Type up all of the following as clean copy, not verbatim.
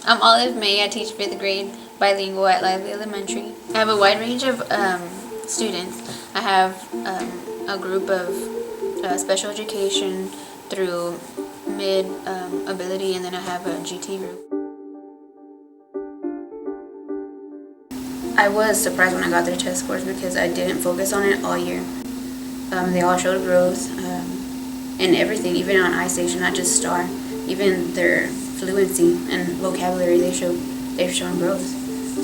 I'm Olive May. I teach 5th grade bilingual at Lively Elementary. I have a wide range of students. I have a group of special education through mid ability, and then I have a GT group. I was surprised when I got their test scores because I didn't focus on it all year. They all showed growth in everything, even on iStation, not just STAR. Even their fluency and vocabulary, they've shown growth.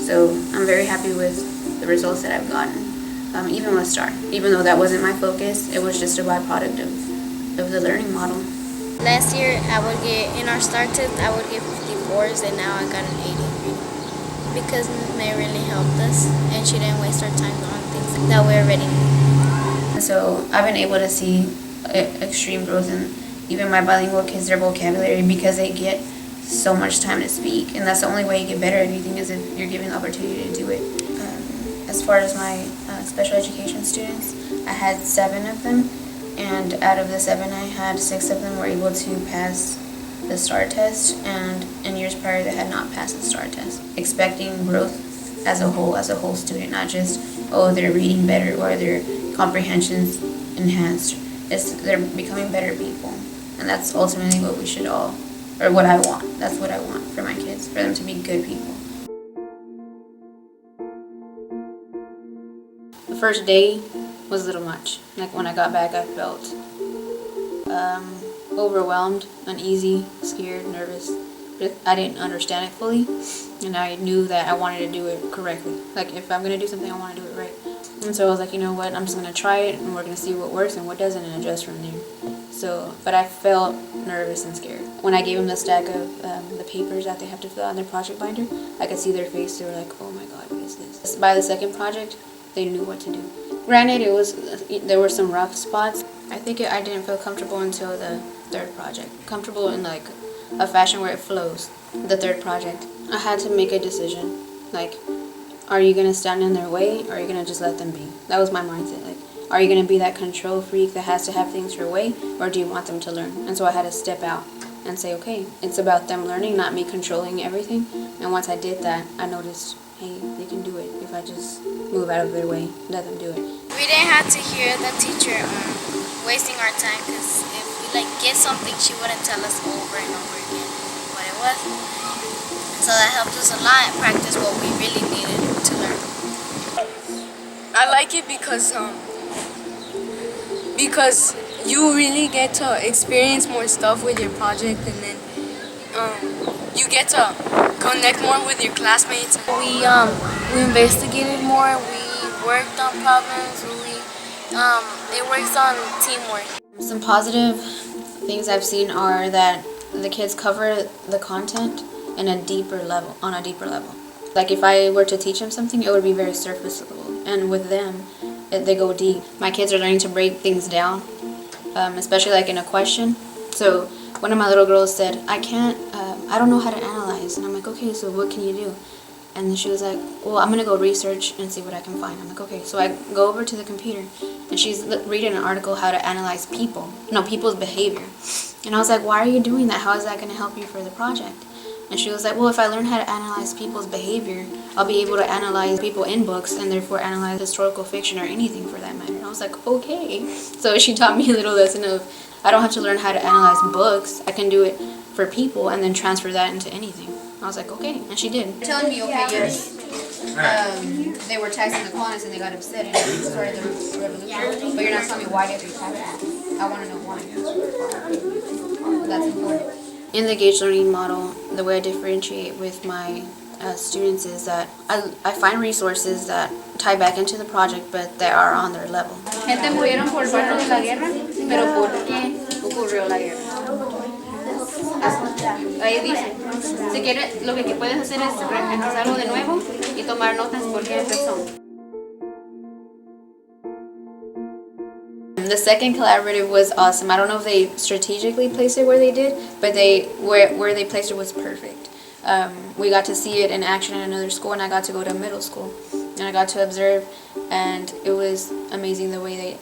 So I'm very happy with the results that I've gotten, even with STAR. Even though that wasn't my focus, it was just a byproduct of the learning model. Last year, I would get, in our STAR test, I would get 54s, and now I got an 80 because Ms. May really helped us, and she didn't waste our time on things that we already knew. So I've been able to see extreme growth in even my bilingual kids, their vocabulary, because they get so much time to speak, and that's the only way you get better at anything is if you're given the opportunity to do it. As far as my special education students, I had 7 of them, and out of the 7, I had 6 of them were able to pass the STAR test, and in years prior they had not passed the STAR test. Expecting growth as a whole student, not just, oh, they're reading better or their comprehension's enhanced. They're becoming better people, and that's ultimately what we should all, or what I want. That's what I want for my kids, for them to be good people. The first day was a little much. Like when I got back, I felt overwhelmed, uneasy, scared, nervous. But I didn't understand it fully, and I knew that I wanted to do it correctly. Like if I'm gonna do something, I want to do it right. And so I was like, you know what, I'm just gonna try it, and we're gonna see what works and what doesn't, and adjust from there. So, but I felt nervous and scared. When I gave them the stack of the papers that they have to fill out in their project binder, I could see their face. They were like, oh my God, what is this? By the second project, they knew what to do. Granted, there were some rough spots. I think I didn't feel comfortable until the 3rd project. Comfortable in like a fashion where it flows. The 3rd project, I had to make a decision. Like, are you gonna stand in their way, or are you gonna just let them be? That was my mindset. Like, are you gonna be that control freak that has to have things your way, or do you want them to learn? And so I had to step out and say, okay, it's about them learning, not me controlling everything. And once I did that, I noticed, hey, they can do it if I just move out of their way, let them do it. We didn't have to hear the teacher wasting our time, because if we get something, she wouldn't tell us over and over again what it was. So that helped us a lot practice what we really needed to learn. I like it because you really get to experience more stuff with your project, and then you get to connect more with your classmates. We investigated more. We worked on problems. It works on teamwork. Some positive things I've seen are that the kids cover the content on a deeper level. Like if I were to teach them something, it would be very surface level, and with them, they go deep. My kids are learning to break things down, especially like in a question. So one of my little girls said, I don't know how to analyze, and I'm like, okay, so what can you do? And she was like, well, I'm gonna go research and see what I can find. I'm like, okay. So I go over to the computer, and she's reading an article how to analyze people's behavior. And I was like, why are you doing that? How is that gonna help you for the project? And she was like, well, if I learn how to analyze people's behavior, I'll be able to analyze people in books, and therefore analyze historical fiction or anything for that matter. And I was like, okay. So she taught me a little lesson of, I don't have to learn how to analyze books. I can do it for people and then transfer that into anything. I was like, okay. And she did. Telling me, okay, yes, they were taxing the colonists and they got upset and started the revolution. But you're not telling me why did they tax them. I want to know why. That's important. In the Gage learning model, the way I differentiate with my students is that I find resources that tie back into the project, but that are on their level. Gente murieron por parte de la guerra, pero ¿por qué ocurrió la guerra? Ahí dice, si quieres, lo que puedes hacer es empezarlo de nuevo y tomar notas por qué empezó. The second collaborative was awesome. I don't know if they strategically placed it where they did, but where they placed it was perfect. We got to see it in action in another school, and I got to go to middle school, and I got to observe, and it was amazing the way they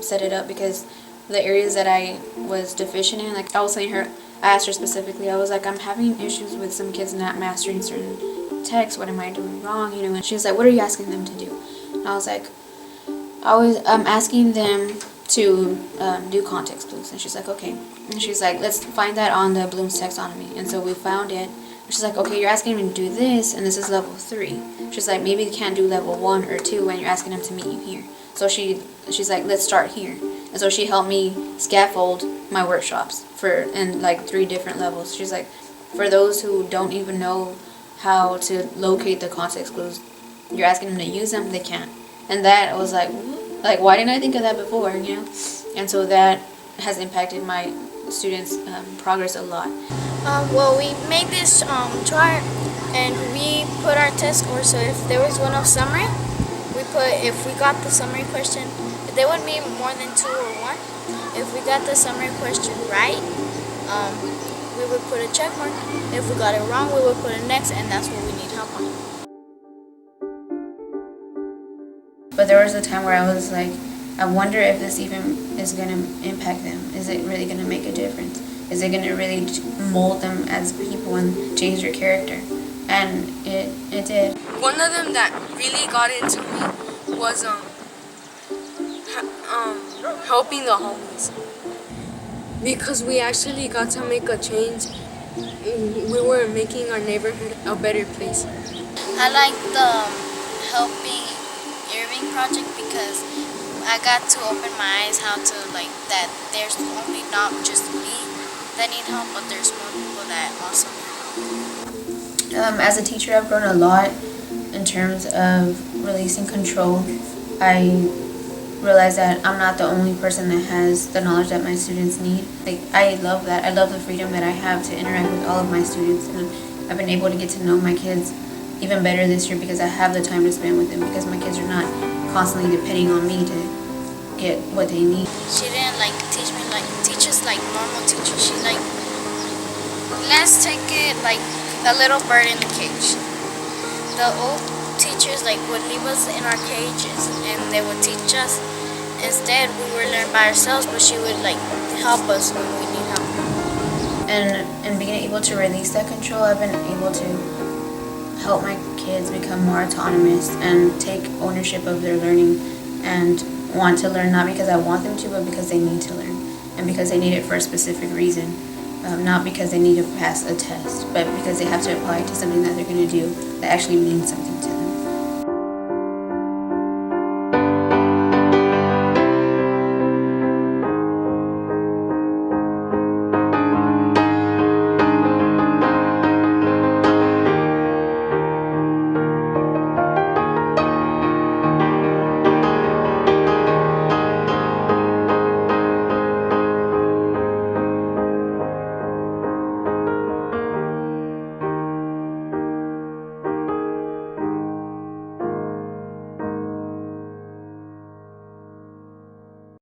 set it up, because the areas that I was deficient in, like I was telling her, I asked her specifically, I was like, I'm having issues with some kids not mastering certain texts. What am I doing wrong? And she was like, what are you asking them to do? And I was like, I'm asking them to do context clues. And she's like, okay. And she's like, let's find that on the Bloom's taxonomy. And so we found it. She's like, okay, you're asking me to do this, and this is level 3. She's like, maybe you can't do level 1 or 2 when you're asking them to meet you here. So she's like, let's start here. And so she helped me scaffold my workshops in like 3 different levels. She's like, for those who don't even know how to locate the context clues, you're asking them to use them, they can't. And that was like, why didn't I think of that before, And so that has impacted my students' progress a lot. Well, we made this chart and we put our test score. So if there was one of summary, if we got the summary question, there would be more than 2 or 1. If we got the summary question right, we would put a check mark. If we got it wrong, we would put an X, and that's what we need help on. But there was a time where I was like, I wonder if this even is going to impact them. Is it really going to make a difference? Is it going to really mold them as people and change their character? And it did. One of them that really got into me was helping the homeless, because we actually got to make a change. We were making our neighborhood a better place. I like the helping Irving project because I got to open my eyes how to that there's only not just me that need help, but there's more people that also need help. As a teacher, I've grown a lot in terms of releasing control. I realize that I'm not the only person that has the knowledge that my students need. I love that. I love the freedom that I have to interact with all of my students, and I've been able to get to know my kids even better this year because I have the time to spend with them, because my kids are not constantly depending on me to get what they need. She didn't teach us like normal teachers. She let's take it like a little bird in the cage. The old teachers would leave us in our cages and they would teach us. Instead, we were learning by ourselves, but she would help us when we need help. And being able to release that control, I've been able to help my kids become more autonomous and take ownership of their learning and want to learn, not because I want them to, but because they need to learn, and because they need it for a specific reason. Not because they need to pass a test, but because they have to apply it to something that they're going to do that actually means something to them.